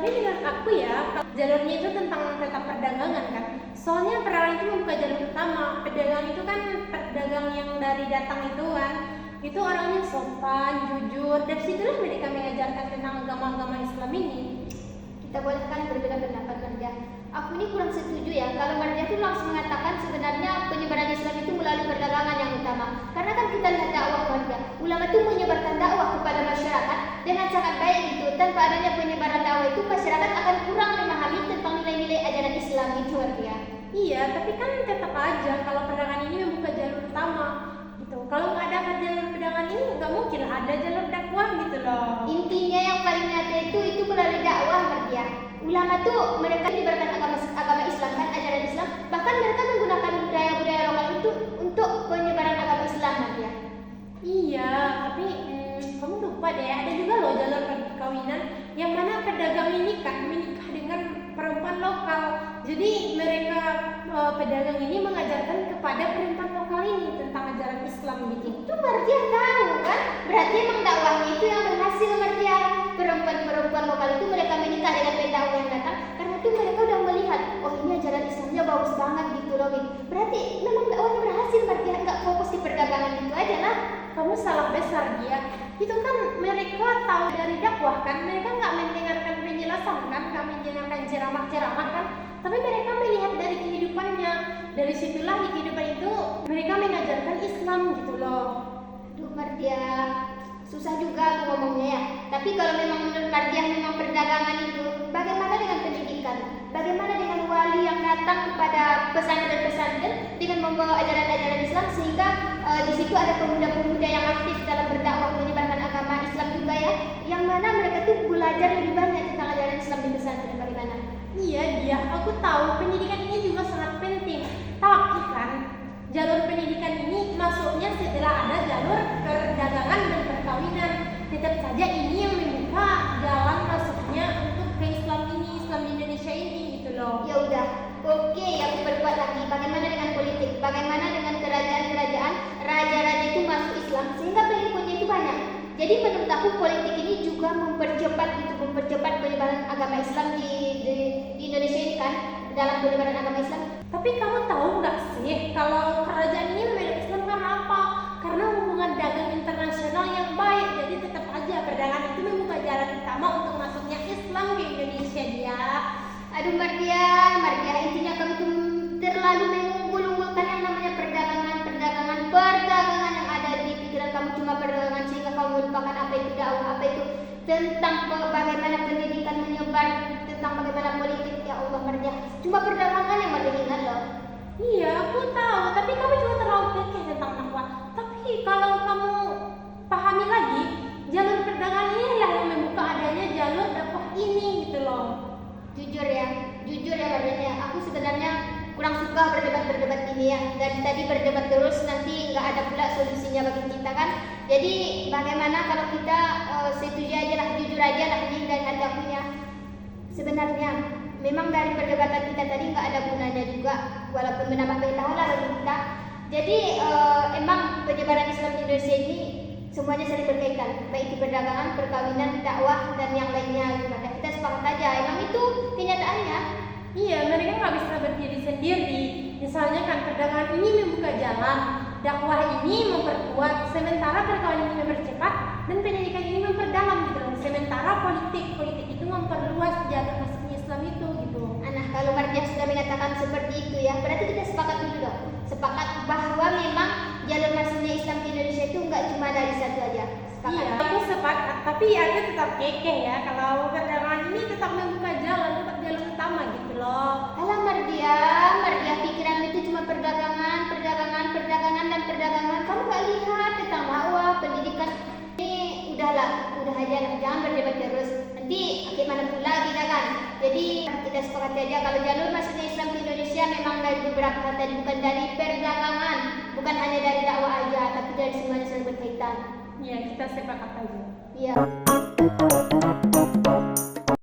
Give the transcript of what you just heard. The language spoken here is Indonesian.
Tapi menurut aku ya, jalurnya itu tentang perdagangan kan. Soalnya perdagangan itu membuka jalur utama. Pedagang itu kan pedagang yang dari datang itu kan, itu orangnya sopan, jujur. Dari situlah mereka mengajarkan tentang agama-agama Islam ini. Kita boleh kan berbeda pendapat, Marja. Aku ini kurang setuju ya kalau Marja itu langsung mengatakan sebenarnya penyebaran Islam itu melalui perdagangan yang utama. Karena kan kita lihat dakwah Marja, ulama itu menyebarkan dakwah kepada masyarakat dengan sangat baik gitu. Tanpa adanya penyebaran dakwah itu masyarakat akan kurang memahami tentang nilai-nilai ajaran Islam itu Marja. Iya, tapi kan tetap aja kalau perdagangan ini membuka jalur utama gitu. Kalau nggak ada jalur perdagangan ini nggak mungkin ada jalur dakwah gitu loh. Intinya yang paling nyata itu melalui dakwah Marja. Ulama tuh mereka menyebarkan agama Islam kan, ajaran Islam, bahkan mereka menggunakan budaya-budaya lokal itu untuk penyebaran agama Islam Marja. Iya, tapi kamu lupa deh, ada juga loh jalur perkawinan yang mana pedagang ini kan menikah dengan perempuan lokal. Jadi mereka pedagang ini mengajarkan kepada perempuan lokal ini tentang ajaran Islam gitu. Itu Marja tahu kan? Berarti emang dakwahnya itu yang berhasil Marja. Perempuan-perempuan lokal itu mereka menikah dengan pendakwah yang datang karena itu mereka udah melihat, oh ini ajaran Islamnya bagus banget gitu loh. Berarti memang dakwahnya berhasil Marja, nggak fokus di perdagangan itu aja lah. Kamu salah besar dia. Itu kan mereka tahu dari dakwah kan, mereka nggak mendengarkan penjelasan kan, nggak mendengarkan ceramah-ceramah kan, tapi mereka melihat dari kehidupannya. Dari situlah di kehidupan itu mereka mengajarkan Islam gitu loh. Aduh Mardia, susah juga aku ngomongnya ya. Tapi kalau memang menurut Mardia memang perdagangan itu, bagaimana dengan pendidikan? Bagaimana dengan wali yang datang kepada pesantren-pesantren dengan membawa ajaran-ajaran Islam sehingga di situ ada pemuda-pemuda yang aktif dalam berdakwah menyebarkan agama Islam juga ya, yang mana mereka tuh belajar lebih banyak tentang ajaran Islam di pesantren. Bagaimana? Iya dia, aku tahu pendidikan ini juga sangat penting. Tapi kan jalur pendidikan ini masuknya setelah ada jalur perdagangan dan perkawinan. Tetap saja ini yang membuka jalan masuknya untuk ke Islam ini, Islam di Indonesia ini gitu loh. Ya udah, oke, aku berbuat lagi. Bagaimana dengan politik? Bagaimana dengan kerajaan-kerajaan, raja-raja itu masuk Islam sehingga pengikutnya itu banyak. Jadi menurut aku politik ini juga mempercepat penyebaran agama Islam di Indonesia ini kan, dalam penyebaran agama Islam. Tapi kamu tahu nggak sih kalau kerajaan ini memeluk Islam karena apa? Karena hubungan dagang internasional yang baik. Jadi tetap aja perdagangan itu membuka jalan utama untuk masuknya Islam ke Indonesia dia. Aduh Mardia, intinya kamu tuh terlalu mengunggul-unggulkan yang namanya perdagangan yang ada di pikiran kamu cuma perdagangan sehingga kamu melupakan apa itu dakwah, apa itu tentang bagaimana pendidikan menyebar, tentang bagaimana politik. Ya Allah Mardia, cuma perdagangan yang mendengar loh. Iya, aku tahu, tapi kamu juga terlalu kekeh tentang dakwah. Tapi kalau kamu pahami lagi, jalur perdagangan ini yang membuka adanya jalur dakwah ini gitu loh. Jujur ya Mardia ya, aku sebenarnya kurang suka berdebat ini ya. Dari tadi berdebat terus nanti nggak ada pula solusinya bagi kita kan. Jadi bagaimana kalau kita setuju aja lah, jujur aja lah ini dari hati aku ya. Sebenarnya memang dari perdebatan kita tadi nggak ada gunanya juga, walaupun menambah pengetahuan lah bagi kita. Jadi emang penyebaran Islam di Indonesia ini semuanya saling berkaitan, baik itu perdagangan, perkawinan, dakwah dan yang lainnya. Kita sepakat aja, emang itu kenyataannya. Iya, mereka nggak bisa berdiri sendiri. Misalnya kan perdagangan ini membuka jalan, dakwah ini memperkuat, sementara perkawinan ini mempercepat dan pendidikan ini memperdalam gitu loh. Sementara politik itu memperluas jalur masuknya Islam itu gitu. Nah, kalau Mardia sudah mengatakan seperti itu ya, berarti kita sepakat dulu dong. Sepakat bahwa memang jalur masuknya Islam di Indonesia itu nggak cuma dari satu aja. Sepakat. Iya, aku sepakat, tapi aku tetap kekeh ya kalau perdagangan ini tetap membuka jalan, tetap jalur utama gitu loh. Alah Mardia, pikiran itu cuma perdagangan dan perdagangan. Kamu nggak lihat tentang dakwah, pendidikan. Ini udahlah, udah aja lah, jangan berdebat terus. Nanti gimana pula kita kan. Jadi kita sepakat aja kalau jalur masuknya Islam di Indonesia memang dari beberapa hal tadi, bukan dari perdagangan, bukan hanya dari dakwah aja, tapi dari semuanya saling berkaitan. Iya, kita sepakat aja. Iya.